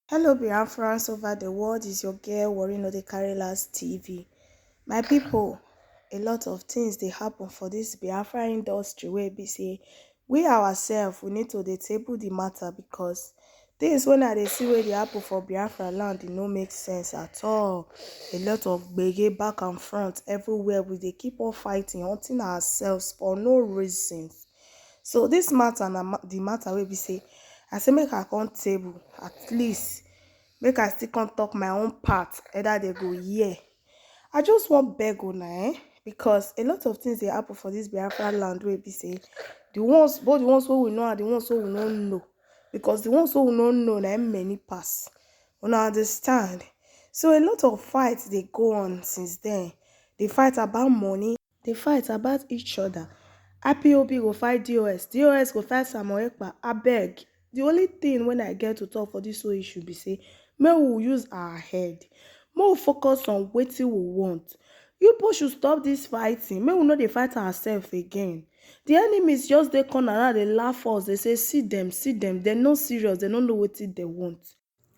Hello, Biafrans over the world. Is your girl Warri no dey carry last TV. My people, a lot of things they happen for this Biafra industry where be say we ourselves we need to dey table the matter because things when I dey see where they happen for Biafraland, it no make sense at all. A lot of gbege back and front everywhere. We they keep on fighting, hunting ourselves for no reasons. So this matter na the matter wey be say I say make I come table at least make I still come talk my own part either they go hear. I just want beg una because a lot of things dey happen for this Biafra land wey be say the ones both the ones wey we know and the ones wey we don't know, because the ones wey we don't know na many pass. Una understand? So a lot of fights they go on since then. They fight about money, they fight about each other. IPOB go fight DOS go fight Samuel Ekpa. Abeg, the only thing when I get to talk for this whole issue be say may we use our head, may we focus on wetin we want. You people should stop this fighting. May we no dey fight ourselves again. The enemies just dey corner now, they laugh us. They say see them. They're not serious. They don't know wetin they want.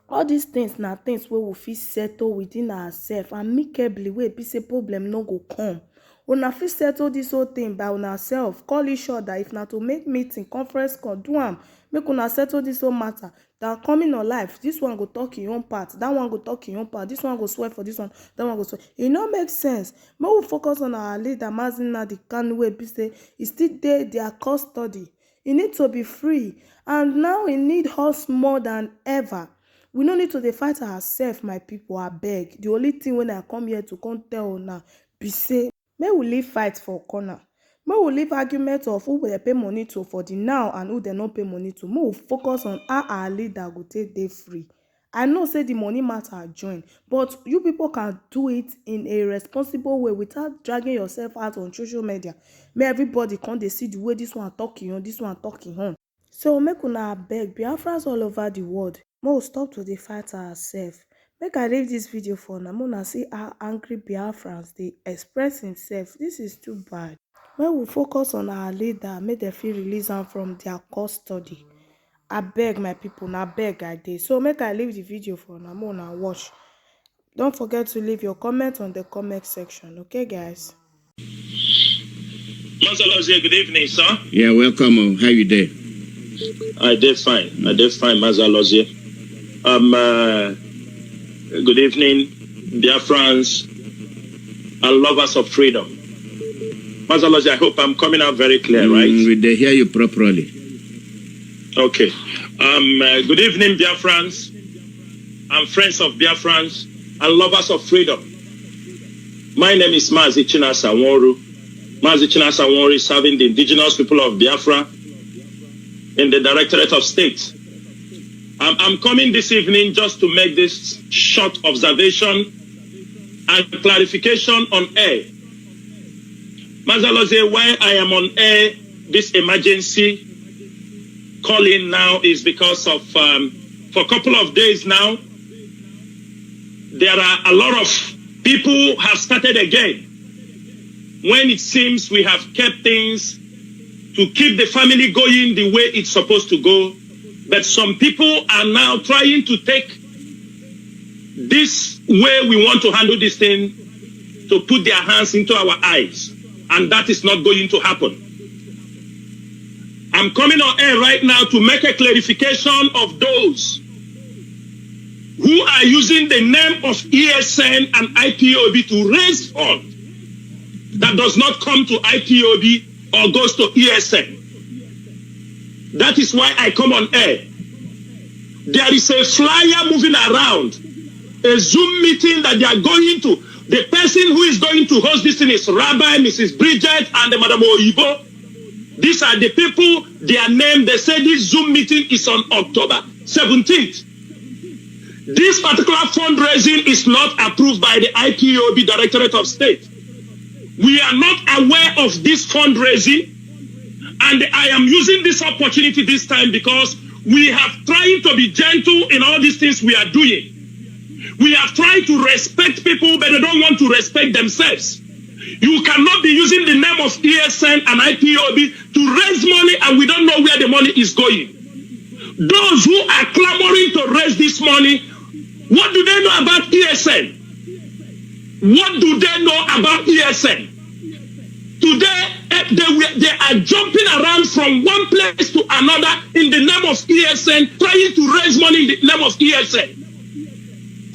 All these things na things wey we fit settle within ourselves amicably wey be say problem no go come. Una fit settle this whole thing by una self. Call each other. If na to make meeting, conference call, do am. Make una settle this whole matter. That coming on life, this one go talk in your own part, that one go talk in your own part, this one go swear for this one, that one go swear. It no make sense. Make we focus on our leader, Mazina the Kanu wey be say e still dey their custody. He need to be free, and now he need us more than ever. We no need to dey fight ourselves, my people. Abeg, the only thing when I come here to come tell una be say may we leave fight for corner. May we leave argument of who they pay money to for the now and who they not pay money to. May we focus on how our leader go take dey free. I know say the money matter join, but you people can do it in a responsible way without dragging yourself out on social media. May everybody come dey see the way this one talking on, this one talking on. So make una beg Biafrans all over the world. May we stop to dey fight ourselves. Make I leave this video for now. Mona see how angry Biafrans they express himself. This is too bad. When we focus on our leader, make them feel release am from their custody. I beg my people, na beg I dey. So make I leave the video for now. Mona watch. Don't forget to leave your comment on the comment section. Okay, guys? Mazalozie, good evening, sir. Yeah, welcome. How you doing? I did fine. Mazalozie. Good evening, Biafrans and lovers of freedom. Mazalozie, I hope I'm coming out very clear, right? They hear you properly. Okay. Good evening, Biafrans and friends of Biafrans and lovers of freedom. My name is Mazi Chinasa Nworu. Mazi Chinasa Nworu is serving the indigenous people of Biafra in the Directorate of State. I'm coming this evening just to make this short observation and clarification on air. Mazalozie, why I am on air, this emergency calling now is because of, for a couple of days now, there are a lot of people have started again. When it seems we have kept things to keep the family going the way it's supposed to go, but some people are now trying to take this way we want to handle this thing to put their hands into our eyes, and that is not going to happen. I'm coming on air right now to make a clarification of those who are using the name of ESN and IPOB to raise funds that does not come to IPOB or goes to ESN. That is why I come on air. There is a flyer moving around, a Zoom meeting that they are going to. The person who is going to host this thing is Rabbi, Mrs. Bridget, and Madam Oyibo. These are the people, their name, they say this Zoom meeting is on October 17th. This particular fundraising is not approved by the IPOB Directorate of State. We are not aware of this fundraising, and I am using this opportunity this time because we have tried to be gentle in all these things we are doing. We have tried to respect people, but they don't want to respect themselves. You cannot be using the name of ESN and IPOB to raise money and we don't know where the money is going. Those who are clamoring to raise this money, what do they know about ESN? What do they know about ESN? Today, they are jumping around from one place to another in the name of ESN, trying to raise money in the name of ESN.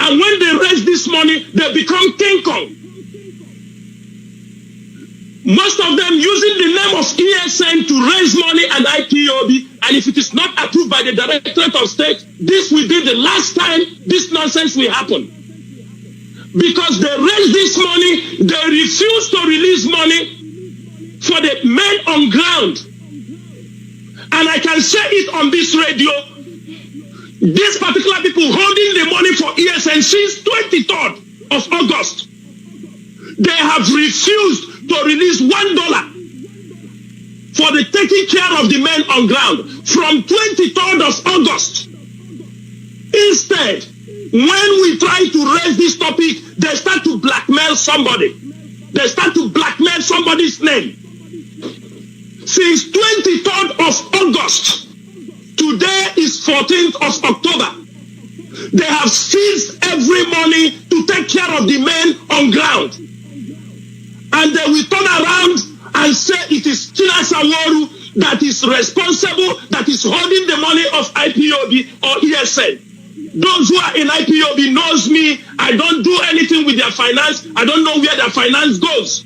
And when they raise this money, they become King Kong. Most of them using the name of ESN to raise money and IPOB, and if it is not approved by the Directorate of State, this will be the last time this nonsense will happen. Because they raise this money, they refuse to release money for the men on ground. And I can say it on this radio, these particular people holding the money for ESN since 23rd of August, they have refused to release $1 for the taking care of the men on ground from 23rd of August. Instead, when we try to raise this topic, they start to blackmail somebody. They start to blackmail somebody's name. Since 23rd of August, today is 14th of October, they have seized every money to take care of the men on ground. And they will turn around and say it is Chinasa Warri that is responsible, that is holding the money of IPOB or ESN. Those who are in IPOB knows me. I don't do anything with their finance. I don't know where their finance goes.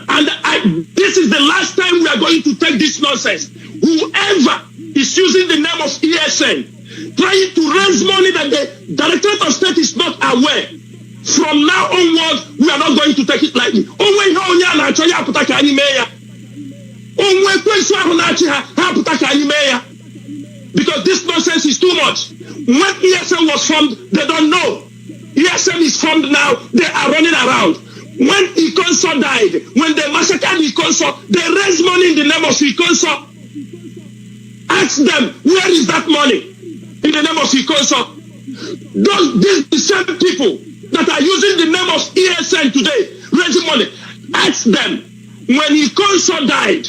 And this is the last time we are going to take this nonsense. Whoever is using the name of ESN, trying to raise money that the Directorate of State is not aware, from now onward, we are not going to take it lightly. Because this nonsense is too much. When ESN was formed, they don't know. ESN is formed now, they are running around. When Ikonso died, when they massacred Ikonso, they raised money in the name of Ikonso. Ask them, where is that money in the name of Ikonso? These the same people that are using the name of ESN today, raising money. Ask them, when Ikonso died,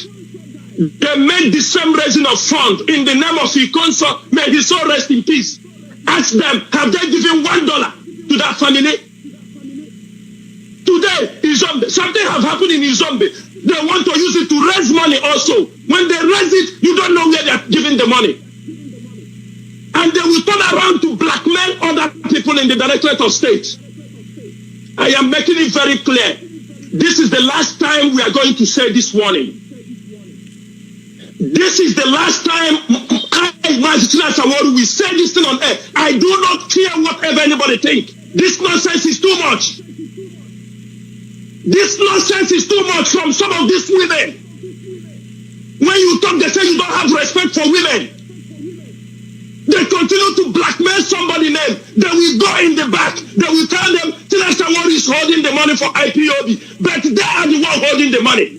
they made the same raising of funds in the name of Ikonso. May his soul rest in peace. Ask them, have they given $1 to that family? Today, Izombe, something have happened in Izombe. They want to use it to raise money also. When they raise it, you don't know where they are giving the money. And they will turn around to blackmail other people in the Directorate of State. I am making it very clear. This is the last time we are going to say this warning. This is the last time we say this thing on air. I do not care whatever anybody think. This nonsense is too much. This nonsense is too much from some of these women. When you talk, they say you don't have respect for women. They continue to blackmail somebody's name. They will go in the back. They will tell them Chinasa Warri is holding the money for IPOB, but they are the one holding the money.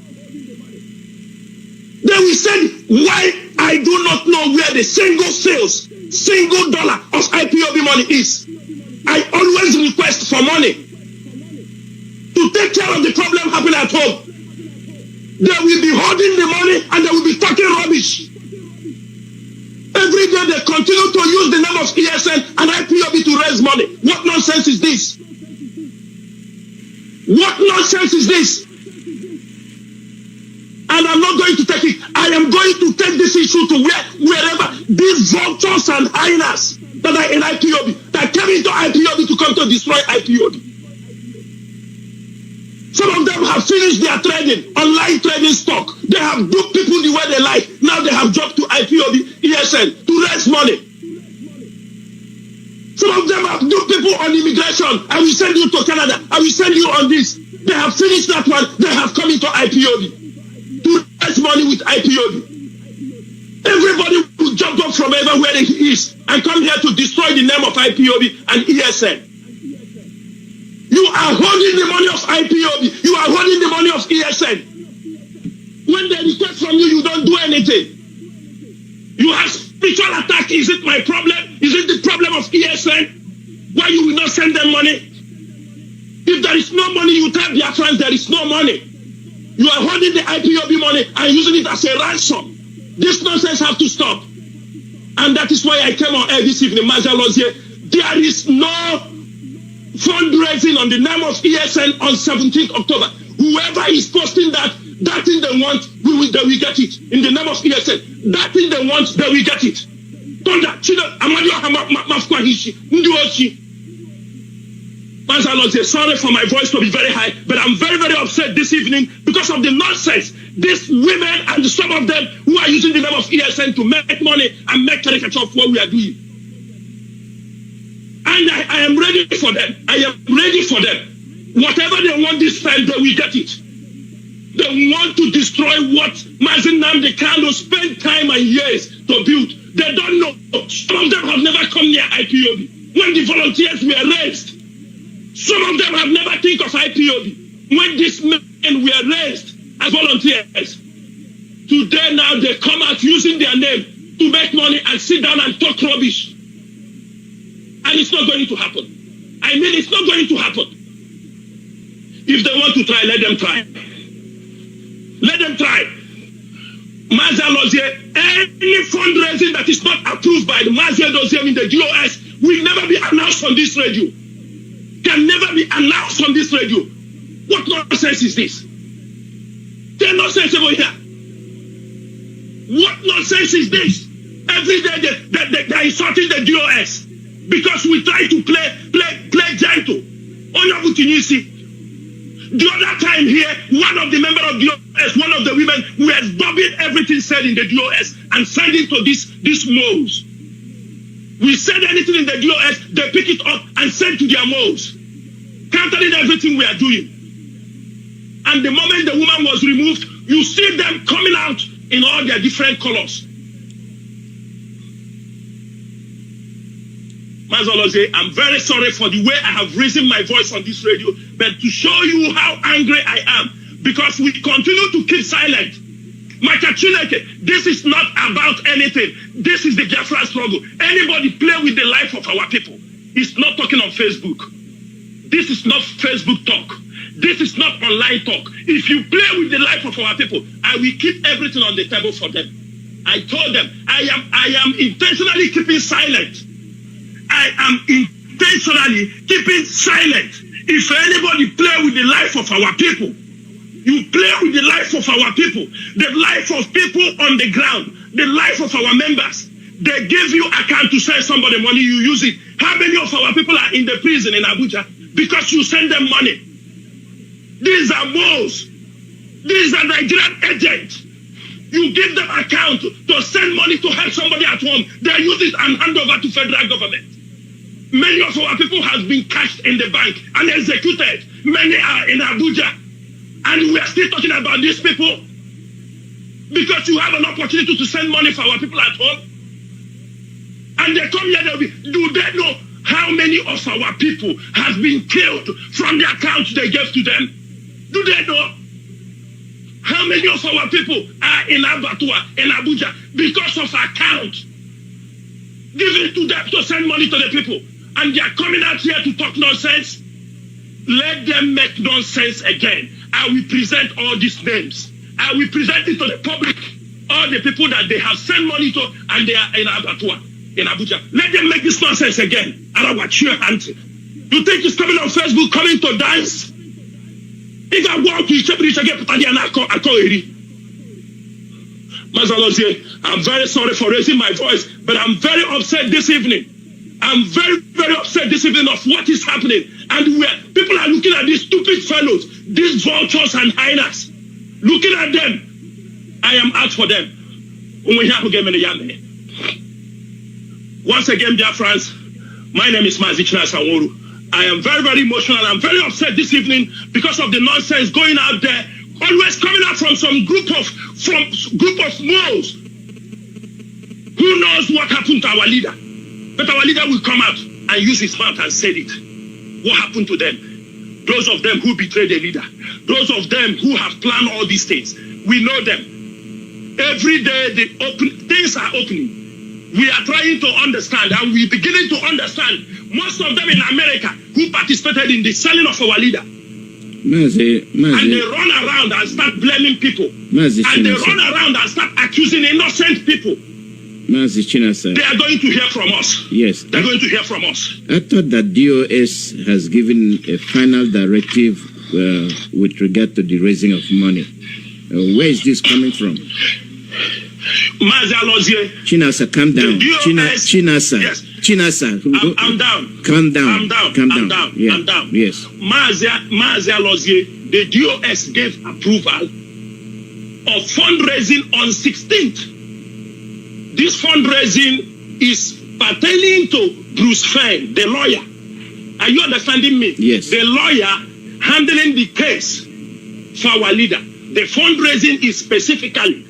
They will say, why I do not know where the single dollar of IPOB money is. I always request for money to take care of the problem happening at home. They will be holding the money and they will be talking rubbish. Every day they continue to use the name of ESN and IPOB to raise money. What nonsense is this? What nonsense is this? And I'm not going to take it. I am going to take this issue to wherever these vultures and hyenas that are in IPOB, that came into IPOB to come to destroy IPOB. Some of them have finished their trading, online trading stock. They have duped people the way they like. Now they have dropped to IPOB, ESN to raise money. Some of them have duped people on immigration. I will send you to Canada. I will send you on this. They have finished that one. They have come into IPOB to raise money with IPOB. Everybody will jump up from everywhere he is and come here to destroy the name of IPOB and ESN. You are holding the money of IPOB. You are holding the money of ESN. When they request from you, you don't do anything. You have spiritual attack. Is it my problem? Is it the problem of ESN? Why you will not send them money? If there is no money, you tell their friends there is no money. You are holding the IPOB money and using it as a ransom. This nonsense have to stop. And that is why I came on air this evening, Master Lozier. There is no fundraising on the name of ESN on 17th October. Whoever is posting that thing they want, they will get it. In the name of ESN, that thing they want, they will get it. Master Lozier, sorry for my voice to be very high, but I'm very, very upset this evening because of the nonsense. These women and some of them who are using the name of ESN to make money and make caricature of what we are doing. And I am ready for them. I am ready for them. Whatever they want this time, they will get it. They want to destroy what Mazi Nnamdi Kanu spent time and years to build. They don't know. Some of them have never come near IPOB. When the volunteers were raised, some of them have never think of IPOB. When these men were raised as volunteers, today now they come out using their name to make money and sit down and talk rubbish. And it's not going to happen. I mean, it's not going to happen. If they want to try, let them try. Let them try. Mazi Lozier, any fundraising that is not approved by the Mazi Lozier in the DOS will never be announced on this radio. Can never be announced on this radio. What nonsense is this? There's nonsense over here. What nonsense is this? Every day they're insulting the DOS because we try to play gentle. The other time here, one of the members of DOS, one of the women, were dubbing everything said in the DOS and sending to these moles. We said anything in the DOS, they pick it up and send to their moles, countering everything we are doing. And the moment the woman was removed, you see them coming out in all their different colors. Mazi Lozier, I'm very sorry for the way I have raised my voice on this radio, but to show you how angry I am, because we continue to keep silent. This is not about anything. This is the Biafra struggle. Anybody play with the life of our people. It's not talking on Facebook. This is not Facebook talk. This is not online talk. If you play with the life of our people, I will keep everything on the table for them. I told them, I am intentionally keeping silent. I am intentionally keeping silent. If anybody play with the life of our people, you play with the life of our people, the life of people on the ground, the life of our members. They give you account to send somebody money, you use it. How many of our people are in the prison in Abuja because you send them money? These are moles. These are Nigerian agents. You give them account to send money to help somebody at home. They use it and hand over to federal government. Many of our people have been cashed in the bank and executed. Many are in Abuja. And we are still talking about these people because you have an opportunity to send money for our people at home. And they come here, do they know how many of our people have been killed from the account they gave to them? Do they know how many of our people are in Abatua, in Abuja, because of account given to them to send money to the people? And they are coming out here to talk nonsense. Let them make nonsense again. I will present all these names. I will present it to the public. All the people that they have sent money to and they are in Abatua, in Abuja. Let them make this nonsense again. You think it's coming on Facebook, coming to dance? If I walk to Mazi Lozier, I'm very sorry for raising my voice, but I'm very upset this evening. I'm very, very upset this evening of what is happening. And where people are looking at these stupid fellows, these vultures and hyenas, looking at them. I am out for them. Once again, dear friends, my name is Mazi Nnamdi. I am very, very emotional. I'm very upset this evening because of the nonsense going out there, always coming out from some group of moles. Who knows what happened to our leader? But our leader will come out and use his mouth and say it. What happened to them? Those of them who betrayed the leader. Those of them who have planned all these things. We know them. Every day things are opening. We are trying to understand and we're beginning to understand. Most of them in America who participated in the selling of our leader. Mazi. And they run around and start blaming people. Mazi, and they run around and start accusing innocent people. Mazi Chinasa. They are going to hear from us. Yes. They're going to hear from us. I thought that DOS has given a final directive with regard to the raising of money. Where is this coming from? Mazi Alozie. Chinasa, calm down. Chinasa. Yes. Chinasa. I'm down. Calm down. I'm down. Calm down. I'm down. Yeah. I'm down. Yes. Mazi Alozie, the DOS gave approval of fundraising on 16th. This fundraising is pertaining to Bruce Fenn, the lawyer. Are you understanding me? Yes. The lawyer handling the case for our leader. The fundraising is specifically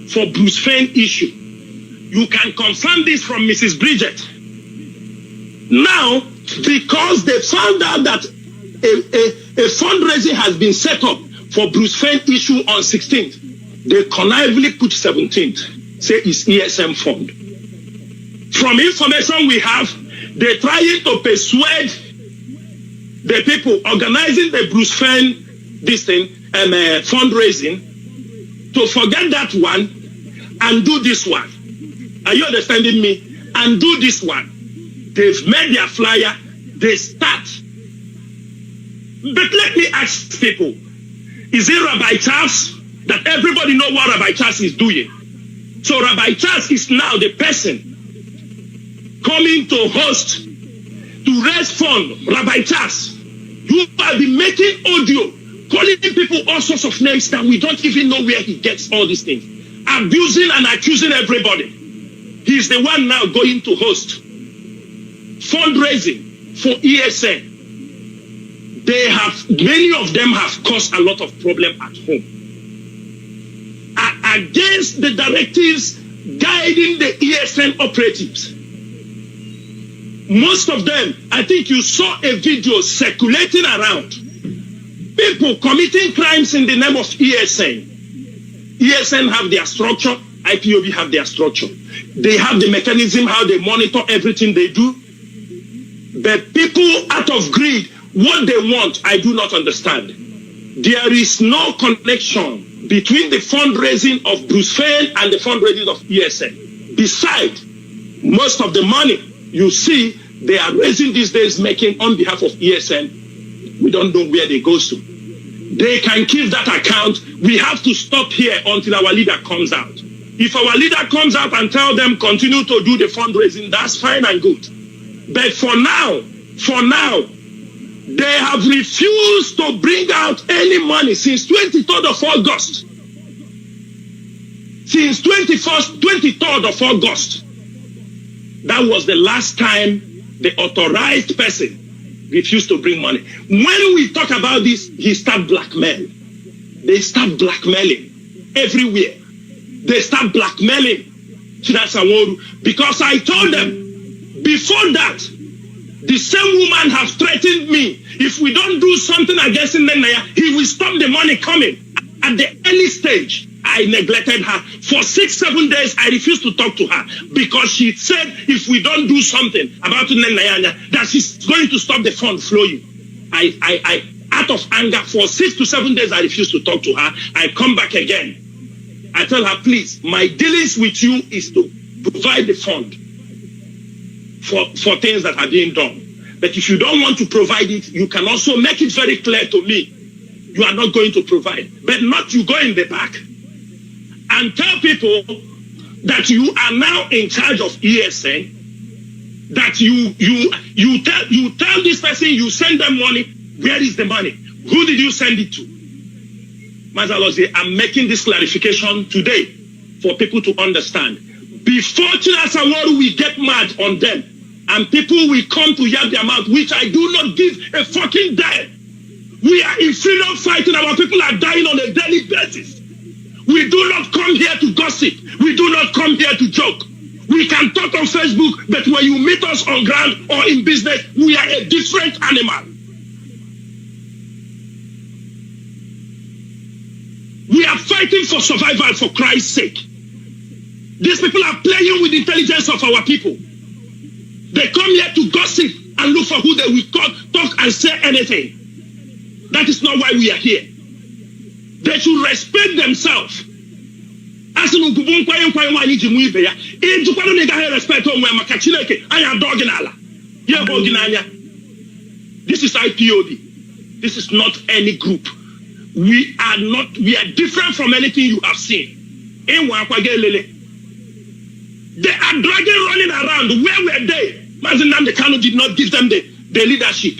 for Bruce Fenn issue. You can confirm this from Mrs. Bridget. Now, because they found out that a fundraising has been set up for Bruce Fenn issue on 16th, they connivingly put 17th, say it's ESM fund. From information we have, they're trying to persuade the people organizing the Bruce Fenn fundraising to forget that one and do this one. Are you understanding me? And do this one. They've made their flyer, they start. But let me ask people, is it Rabbi Charles? That everybody know what Rabbi Charles is doing. So Rabbi Charles is now the person coming to host, to raise fund. Rabbi Charles, you have been making audio, calling people all sorts of names that we don't even know where he gets all these things. Abusing and accusing everybody. He's the one now going to host fundraising for ESN. Many of them have caused a lot of problem at home. Against the directives guiding the ESN operatives. Most of them, I think you saw a video circulating around. People committing crimes in the name of ESN. ESN have their structure, IPOB have their structure. They have the mechanism how they monitor everything they do. But people out of greed, what they want, I do not understand. There is no connection between the fundraising of Bruce Fenn and the fundraising of ESN. Besides, most of the money you see they are raising these days making on behalf of ESN, we don't know where they go to. They can keep that account. We have to stop here until our leader comes out. If our leader comes out and tell them continue to do the fundraising, that's fine and good. But for now, they have refused to bring out any money since 23rd of August. Since 23rd of August. That was the last time the authorized person refused to bring money. When we talk about this, he start blackmailing. They start blackmailing everywhere. They start blackmailing Chinasaworu because I told them before that, the same woman has threatened me. If we don't do something against Nenaya, he will stop the money coming. At the early stage, I neglected her. For 6-7 days, I refused to talk to her because she said if we don't do something about Nenaya, that she's going to stop the fund flowing. I out of anger, for 6 to 7 days, I refused to talk to her. I come back again. I tell her, please, my dealings with you is to provide the fund for things that are being done. But if you don't want to provide it, you can also make it very clear to me you are not going to provide. But not you go in the back and tell people that you are now in charge of ESN, that you tell this person you send them money. Where is the money? Who did you send it to? Mazalozi, I'm making this clarification today for people to understand. Before Chinasaworu will get mad on them, and people will come to yab their mouth, which I do not give a fucking damn. We are in freedom fighting. Our people are dying on a daily basis. We do not come here to gossip. We do not come here to joke. We can talk on Facebook, but when you meet us on ground or in business, we are a different animal. We are fighting for survival for Christ's sake. These people are playing with the intelligence of our people. They come here to gossip and look for who they will talk and say anything. That is not why we are here. They should respect themselves Asinu kubu nkwaye wani jimu ibe ya. Intukwano nega he respect onwe maka Chineke anya dog n'ala. Ye hogi n'anya. This is IPOB. This is not any group. We are different from anything you have seen. They are dragging running around. Where were they? Mazen Nnamdi Kanu did not give them the leadership.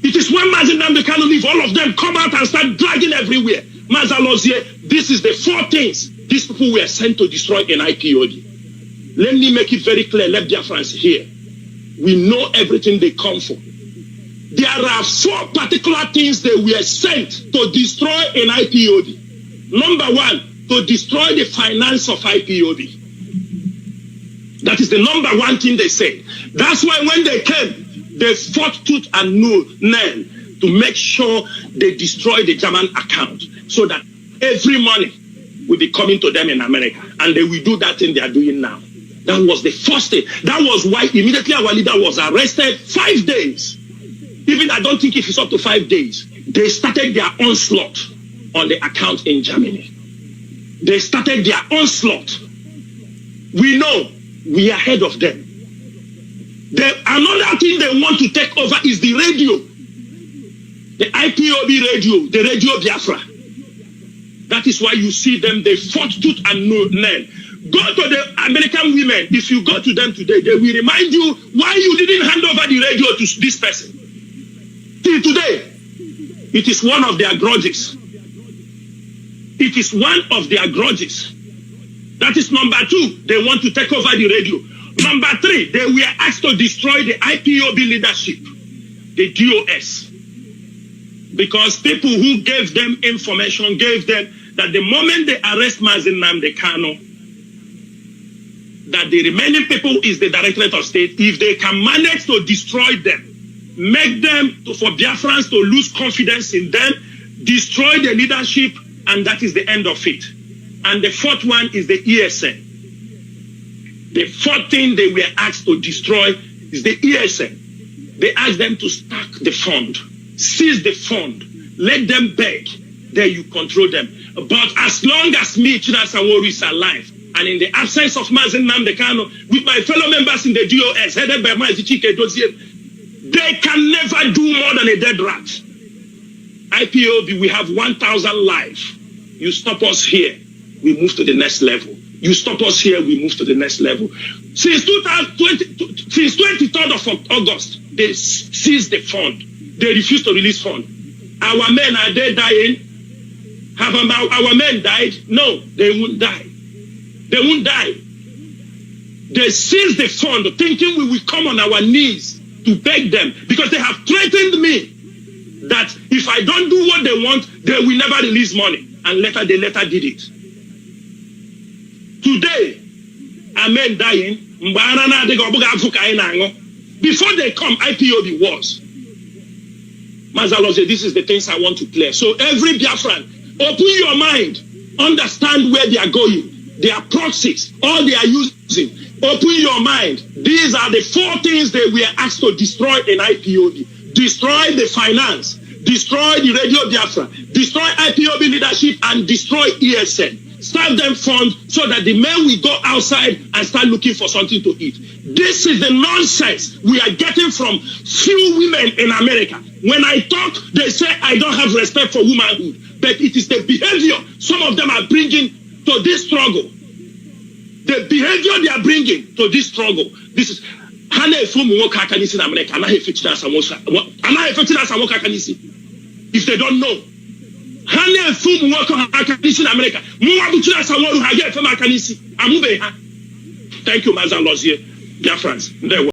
It is when Mazen Nnamdi Kanu leave, all of them come out and start dragging everywhere. Mazalozie, this is the 4 things these people were sent to destroy in IPOD. Let me make it very clear. Let Biafrans hear. We know everything they come for. There are 4 particular things they were sent to destroy in IPOD. Number 1, to destroy the finance of IPOD. That is the number 1 thing they said. That's why when they came, they fought tooth and nail to make sure they destroy the German account so that every money will be coming to them in America. And they will do that thing they are doing now. That was the first thing. That was why immediately our leader was arrested 5 days. Even I don't think if it's up to 5 days. They started their onslaught on the account in Germany. They started their onslaught. We know we are ahead of them. Another thing they want to take over is the radio. The IPOB radio, the Radio Biafra. That is why you see them, they fought tooth and nail. Go to the American women. If you go to them today, they will remind you why you didn't hand over the radio to this person. Till today, it is one of their grudges. It is one of their grudges. That is number 2. They want to take over the radio. Number 3, they were asked to destroy the IPOB leadership, the DOS. Because people who gave them information gave them that the moment they arrest Mazen Nnamdi Kanu, that the remaining people is the Directorate of State. If they can manage to destroy them, make them, for Biafrans to lose confidence in them, destroy the leadership, and that is the end of it. And the 4th one is the ESN. The 4th thing they were asked to destroy is the ESN. They asked them to stack the fund, seize the fund, let them beg, then you control them. But as long as me, Chinasa Warri, is alive, and in the absence of Mazen Nnamdi Kanu, with my fellow members in the DOS, headed by Mazi Chike Dozie, they can never do more than a dead rat. IPOB, we have 1,000 lives. You stop us here, we move to the next level. You stop us here, we move to the next level. Since 23rd of August, they seized the fund. They refused to release fund. Our men, are they dying? Have our men died? No, they won't die. They won't die. They seized the fund thinking we will come on our knees to beg them, because they have threatened me that if I don't do what they want, they will never release money. And later they did it. Today, amen dying. Before they come, IPOB was. Mazalo said, this is the things I want to clear. So every Biafran, open your mind, understand where they are going. Their proxies, all they are using. Open your mind. These are the 4 things they were asked to destroy in IPOB. Destroy the finance, destroy the Radio Biafra, destroy IPOB leadership, and destroy ESN. Start them fund so that the men will go outside and start looking for something to eat. This is the nonsense we are getting from few women in America. When I talk, they say I don't have respect for womanhood. But it is the behavior some of them are bringing to this struggle. The behavior they are bringing to this struggle. This is if they don't know. Thank you, Mazan Lozier. Dear friends.